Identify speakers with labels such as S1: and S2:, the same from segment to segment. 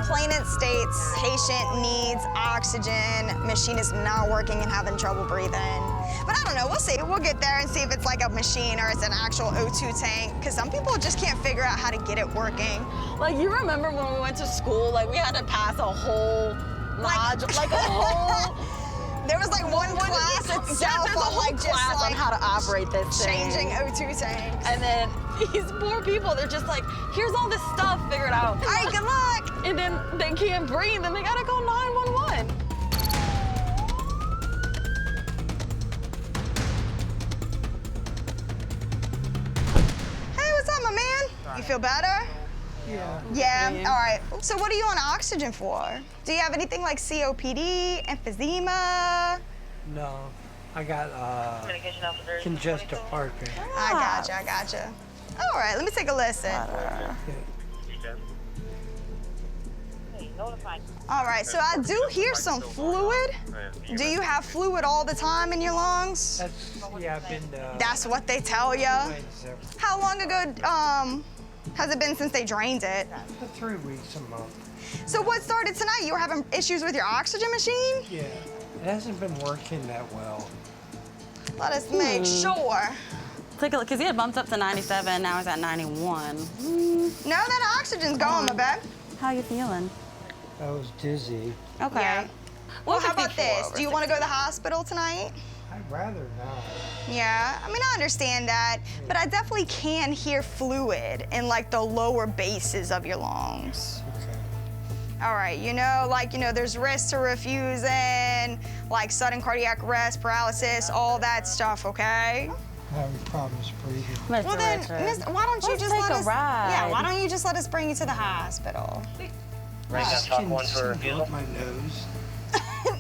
S1: Complainant states patient needs oxygen, machine is not working and having trouble breathing. But I don't know, we'll see. We'll get there and see if it's like a machine or it's an actual O2 tank, because some people just can't figure out how to get it working.
S2: Like, you remember when we went to school, like, we had to pass a whole module, like a whole...
S1: There was like one class itself
S2: there's a whole
S1: like
S2: class
S1: just
S2: on how to operate this thing.
S1: changing O2 tanks.
S2: And then these poor people, they're just like, here's all this stuff, figure it out.
S1: All right, good luck.
S2: And then they can't breathe and they gotta call 911.
S1: Hey, what's up, my man? You feel better?
S3: Yeah.
S1: Yeah, all right. So what are you on oxygen for? Do you have anything like COPD, emphysema?
S3: No, I got congestive heart failure.
S1: I gotcha. All right, let me take a listen. All right, so I do hear some fluid. Do you have fluid all the time in your lungs?
S3: I've been
S1: That's what they tell you? How long ago has it been since they drained it?
S3: 3 weeks, a month.
S1: So what started tonight? You were having issues with your oxygen machine?
S3: Yeah, it hasn't been working that well.
S1: Let us make sure.
S4: Take a look, because he had bumped up to 97, now he's at 91.
S1: No, that oxygen's going, my babe.
S4: How you feeling?
S3: I was dizzy.
S4: Okay.
S1: Yeah. Well, how about this? Do you want to go to the hospital tonight?
S3: I'd rather not.
S1: Yeah, I mean, I understand that, but I definitely can hear fluid in like the lower bases of your lungs.
S3: Okay.
S1: All right, there's risk to refusing, like sudden cardiac arrest, paralysis, all that stuff, okay?
S3: Having problems breathing.
S4: Mr.
S1: Well then,
S4: Richard.
S1: why don't you
S4: Let's
S1: just
S4: take
S1: let
S4: a
S1: us?
S4: ride.
S1: Yeah, why don't you just let us bring you to the hospital?
S3: Right now, top one for refusal. My nose.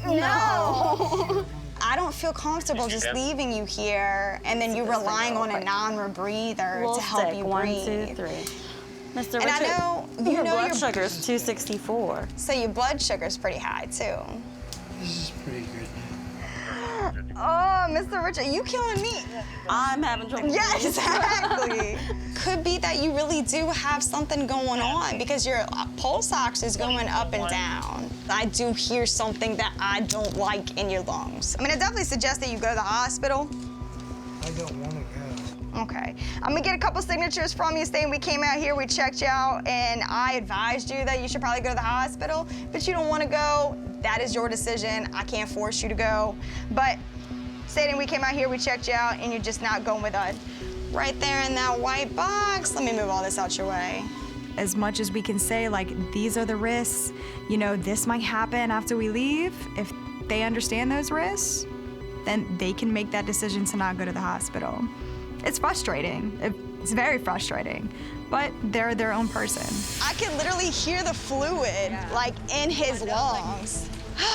S1: No. I don't feel comfortable just leaving you here and then you relying on a non-rebreather to help you breathe.
S4: 1, 2, 3. Mr.
S1: And
S4: Richard,
S1: I know
S4: your blood sugar is 264.
S1: So your blood sugar's pretty high too.
S3: This is pretty good.
S1: Oh, Mr. Richard, you killing me.
S4: I'm having trouble.
S1: Yeah, exactly. Could be that you really do have something going on because your pulse ox is going up and down. I do hear something that I don't like in your lungs. I mean, I definitely suggest that you go to the hospital.
S3: I don't want to go.
S1: Okay. I'm gonna get a couple signatures from you saying we came out here, we checked you out, and I advised you that you should probably go to the hospital, but you don't want to go. That is your decision. I can't force you to go. But stating we came out here, we checked you out, and you're just not going with us. Right there in that white box. Let me move all this out your way.
S5: As much as we can say, like, these are the risks, this might happen after we leave, if they understand those risks, then they can make that decision to not go to the hospital. It's frustrating. It's very frustrating, but they're their own person.
S1: I can literally hear the fluid, like, in his lungs.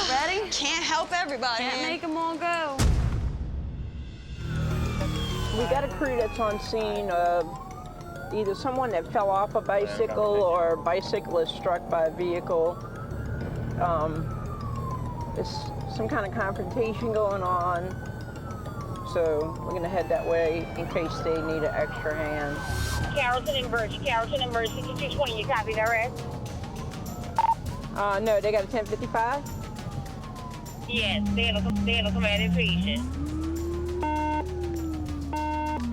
S1: Ready? Can't help everybody.
S4: Can't make them all go.
S6: We got a crew that's on scene of either someone that fell off a bicycle or a bicyclist struck by a vehicle. It's some kind of confrontation going on. So we're gonna head that way in case they need an extra hand.
S7: Carrollton and Virgin, 6220, you copy that, right?
S6: No, they got a 1055?
S7: Yes, they have a combative patient.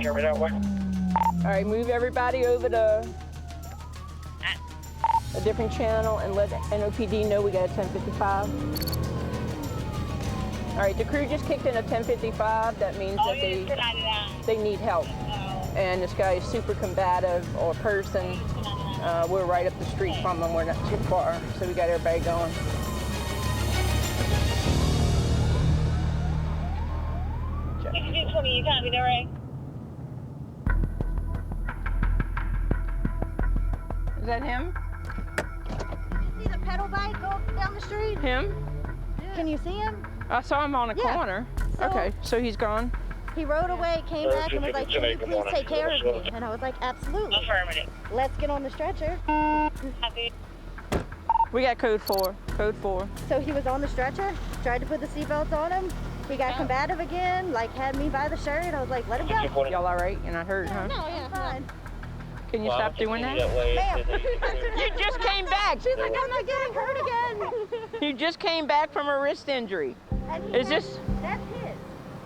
S7: Carry that way.
S6: All right, move everybody over to a different channel and let NOPD know we got a 1055. All right, the crew just kicked in a 1055. That means that they need help. And this guy is super combative or person. We're right up the street from them. We're not too far, so we got everybody going.
S7: Check. 6220, you copy that, right?
S6: Is that him?
S8: You see the pedal bike go down the street?
S6: Him?
S8: Yeah. Can you see him?
S6: I saw him on a corner.
S8: So
S6: okay, so he's gone.
S8: He rode away, came back, and was like, "Can you please take care of me?" And I was like, "Absolutely."
S7: Affirmative.
S8: Let's get on the stretcher.
S7: Copy.
S6: We got code 4. Code 4.
S8: So he was on the stretcher, tried to put the seatbelts on him. He got combative again, like had me by the shirt. I was like, "Let him go."
S6: Y'all all right? You're not hurt, huh?
S8: No, yeah, fine.
S6: Can you stop doing that?
S8: Ma'am.
S6: You just came back. back. She's like, I'm not getting hurt again. You just came back from a wrist injury. Is this?
S8: That's his.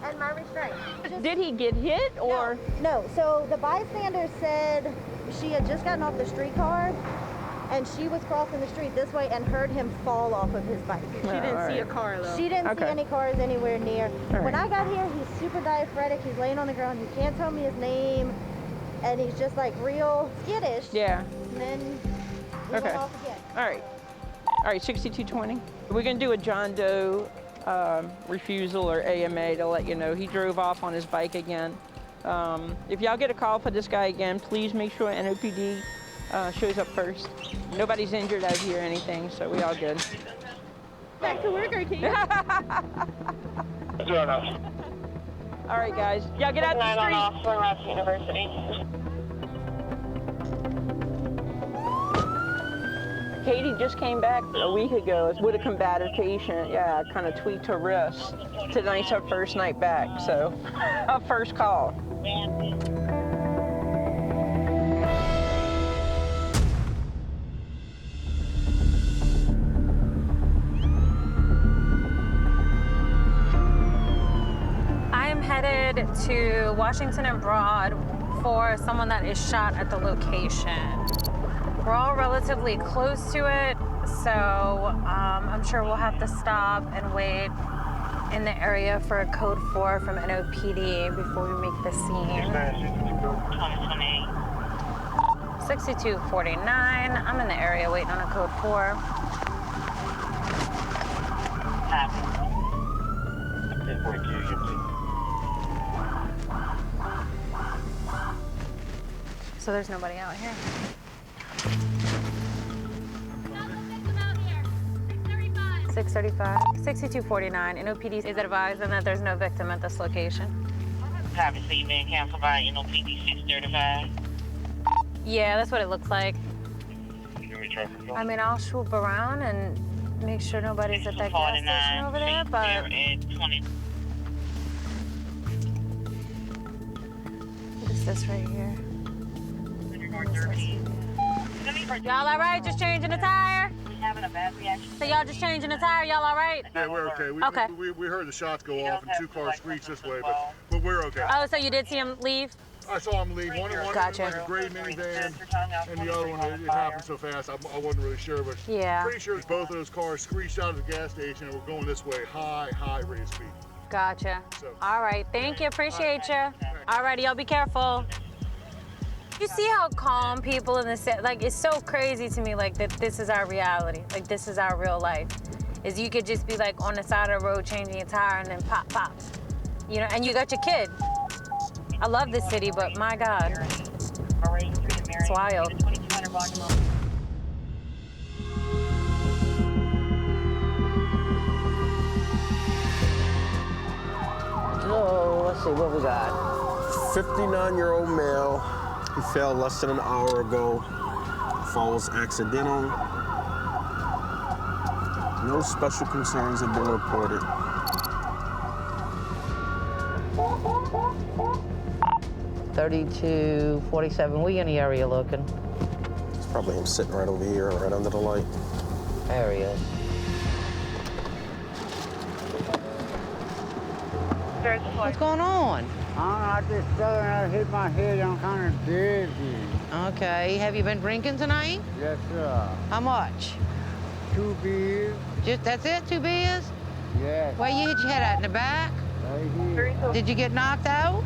S8: And my restraint.
S6: Did he get hit or?
S8: No. So the bystander said she had just gotten off the streetcar, and she was crossing the street this way and heard him fall off of his bike.
S6: She didn't see a car though.
S8: She didn't see any cars anywhere near.
S6: All
S8: When
S6: right.
S8: I got here, he's super diaphoretic. He's laying on the ground. He can't tell me his name, and he's just like real skittish.
S6: Yeah.
S8: And then we went off again.
S6: All right. All right, 6220. We're gonna do a John Doe refusal or AMA to let you know he drove off on his bike again. If y'all get a call for this guy again, please make sure NOPD shows up first. Nobody's injured out here or anything, so we all good.
S8: Back to work, RT.
S6: All right, guys. Y'all get out the street.
S7: off for Ross University.
S6: Katie just came back a week ago with a combative patient. Yeah, kind of tweaked her wrist. Tonight's her first night back, so her first call.
S9: I am headed to Washington and Broad for someone that is shot at the location. We're all relatively close to it, so I'm sure we'll have to stop and wait in the area for a code 4 from NOPD before we make the scene. 6249, I'm in the area waiting on a code 4. So there's nobody out here. 635, 6249. NOPD is advising that there's no victim at this location.
S7: Obviously, you've been canceled by NOPD 635.
S9: Yeah, that's what it looks like. I mean, I'll swoop around and make sure nobody's at that gas station over there, but... What is this right here? Y'all all right? Just changing the tire?
S7: Having a bad reaction.
S9: So y'all just changing the tire? Y'all all right?
S10: Yeah, we're okay. We heard the shots go off and 2 cars screeched this way, but we're okay.
S9: Oh, so you did see him leave?
S10: I saw him leave. One
S9: Gotcha.
S10: like a gray minivan, and the other one, it happened so fast, I wasn't really sure, but
S9: Yeah.
S10: pretty sure both of those cars screeched out of the gas station and were going this way, high rate of speed.
S9: Gotcha.
S10: So-
S9: All right, thank you, appreciate you. All righty, y'all be careful. You see how calm people in the set, like it's so crazy to me like that this is our reality, like this is our real life. Is you could just be like on the side of the road changing your tire and then pop. You know, and you got your kid. I love this city, but my God, it's wild.
S6: So, let's see, what we got?
S11: 59-year-old male. He fell less than an hour ago. Fall was accidental. No special concerns have been reported.
S6: $32.47. We in the area looking.
S11: It's probably him sitting right over here, right under the light.
S6: Area. What's going on?
S12: I just hit my head. I'm kind of dizzy.
S6: Okay. Have you been drinking tonight?
S12: Yes, sir.
S6: How much?
S12: 2 beers.
S6: Just that's it? 2 beers?
S12: Yes.
S6: Where you hit your head at? In the back?
S12: Right here.
S6: Did you get knocked out?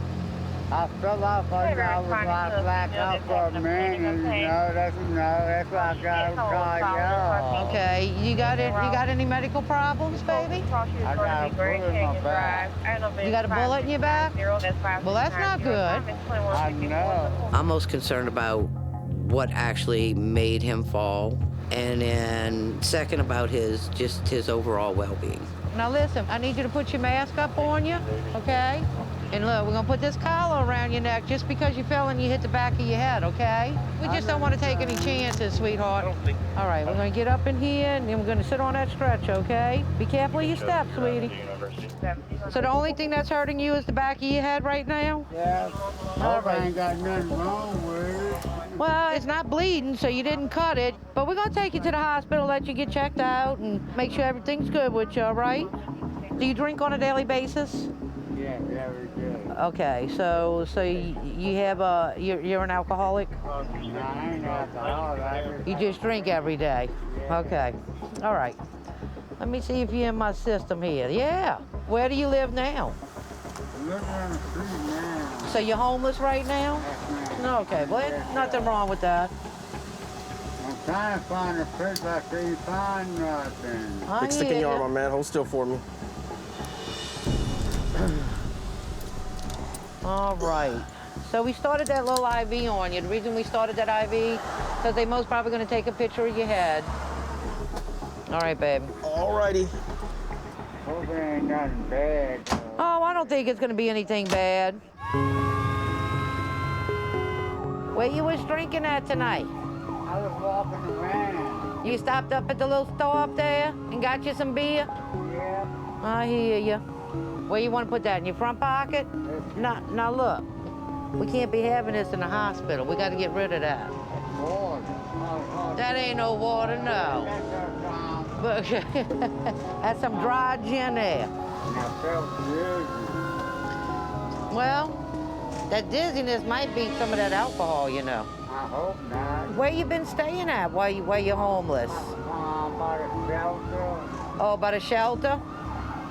S12: I fell off. I was like black out for a minute. That's why I got to call y'all.
S6: Okay. You got any medical problems, baby?
S12: I got a bullet in my back.
S6: You got a bullet in your back? Well, that's not good.
S12: I know.
S13: I'm most concerned about what actually made him fall, and then second about his overall well-being.
S6: Now listen, I need you to put your mask up on you, okay? And look, we're gonna put this collar around your neck just because you fell and you hit the back of your head, okay? We just don't want to take any chances, sweetheart. All right, we're gonna get up in here and then we're gonna sit on that stretch, okay? Be careful of your steps, sweetie. So the only thing that's hurting you is the back of your head right now?
S12: Yeah.
S6: All right.
S12: I ain't got nothing wrong with it.
S14: Well, it's not bleeding, so you didn't cut it. But we're gonna take you to the hospital, let you get checked out, and make sure everything's good with you, all right? Do you drink on a daily basis?
S12: Yeah, very good.
S14: Okay, so you have you're an alcoholic?
S12: No, I ain't alcoholic.
S14: You just drink every day? Okay, all right. Let me see if you're in my system here. Yeah. Where do you live now?
S12: I'm living on the street now.
S14: So you're homeless right now?
S12: Yes, ma'am.
S14: Okay, well, nothing wrong with that.
S12: I'm trying to find a place, but I can't find nothing.
S11: Big stick in your arm, my man. Hold still for me.
S14: All right. So we started that little IV on you. The reason we started that IV, because they most probably going to take a picture of your head. All right, babe.
S11: All righty.
S12: Hope it ain't nothing bad.
S14: Oh, I don't think it's going to be anything bad. Where you was drinking at tonight?
S12: I was walking around.
S14: You stopped up at the little store up there and got you some beer?
S12: Yeah.
S14: I hear you. Where you want to put that, in your front pocket? Now look, we can't be having this in the hospital. We got to get rid of that.
S12: Water.
S14: That ain't no water, no. But that's some dry gin there.
S12: And I felt dizzy.
S14: Well, that dizziness might be some of that alcohol, you know.
S12: I hope not.
S14: Where you been staying at while you're homeless?
S12: By the shelter.
S14: Oh, by the shelter?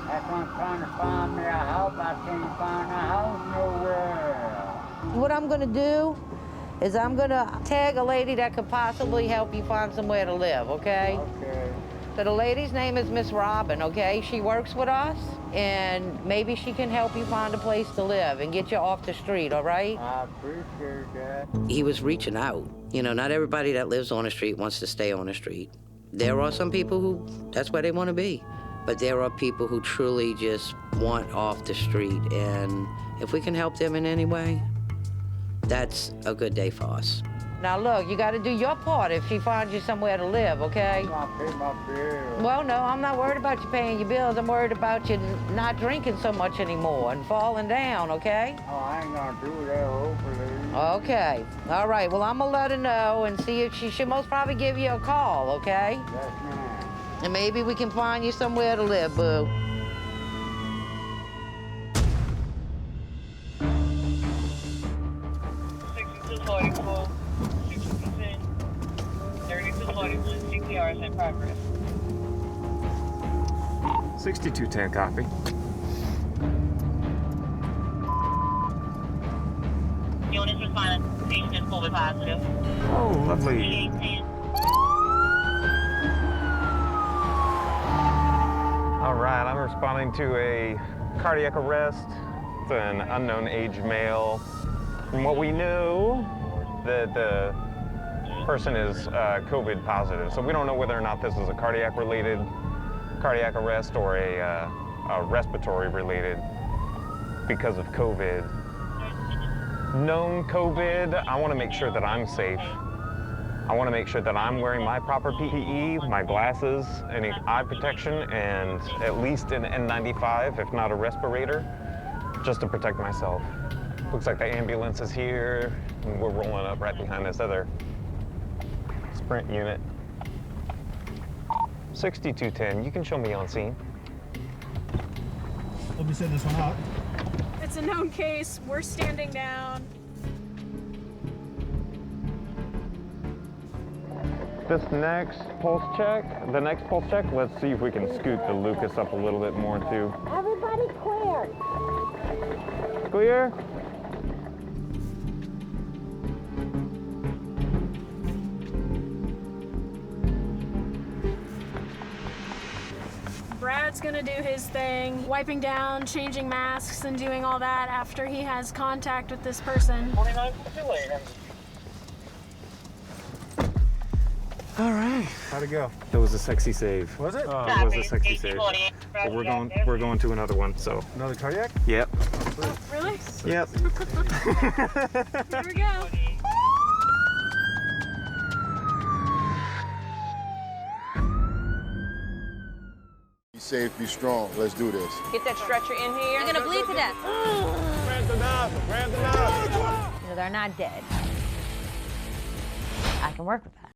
S12: That's why I'm trying to find me a house. I can't find a house nowhere.
S14: What I'm gonna do is I'm gonna tag a lady that could possibly help you find somewhere to live, okay?
S12: Okay.
S14: So the lady's name is Miss Robin, okay? She works with us, and maybe she can help you find a place to live and get you off the street, all right?
S12: I appreciate that.
S13: He was reaching out. You know, not everybody that lives on the street wants to stay on the street. There are some people who, that's where they want to be. But there are people who truly just want off the street, and if we can help them in any way, that's a good day for us.
S14: Now look, you gotta do your part if she finds you somewhere to live, okay?
S12: I pay my bills.
S14: Well, no, I'm not worried about you paying your bills. I'm worried about you not drinking so much anymore and falling down, okay?
S12: Oh, I ain't gonna do that, hopefully.
S14: Okay, all right, well, I'm gonna let her know and see if she should most probably give you a call, okay?
S12: Yes, ma'am.
S14: And maybe we can find you somewhere to live, boo.
S7: CPR is in progress.
S15: 6210, copy.
S7: Units responding. Patient is COVID positive.
S15: Oh, lovely.
S7: 3810.
S15: All right, I'm responding to a cardiac arrest. It's an unknown age male. From what we know, the person is COVID positive. So we don't know whether or not this is a cardiac arrest or a respiratory related because of COVID. Known COVID, I want to make sure that I'm safe. I want to make sure that I'm wearing my proper PPE, my glasses, any eye protection, and at least an N95, if not a respirator, just to protect myself. Looks like the ambulance is here, and we're rolling up right behind this other sprint unit. 6210, you can show me on scene.
S16: Let me send this one out.
S17: It's a known case. We're standing down.
S15: This next pulse check, let's see if we can scoot the Lucas up a little bit more too.
S8: Everybody clear.
S15: Clear?
S17: Brad's gonna do his thing, wiping down, changing masks, and doing all that after he has contact with this person.
S15: All right. How'd it go? That was a sexy save.
S16: Was it?
S15: It was a sexy save. But we're going to another one, so.
S16: Another cardiac?
S15: Yep.
S17: Oh, really?
S15: Yep.
S17: Here we go.
S10: Be safe, be strong. Let's do this.
S2: Get that stretcher in here.
S9: You're gonna bleed to death.
S2: You know, they're not dead.
S14: I can work with that.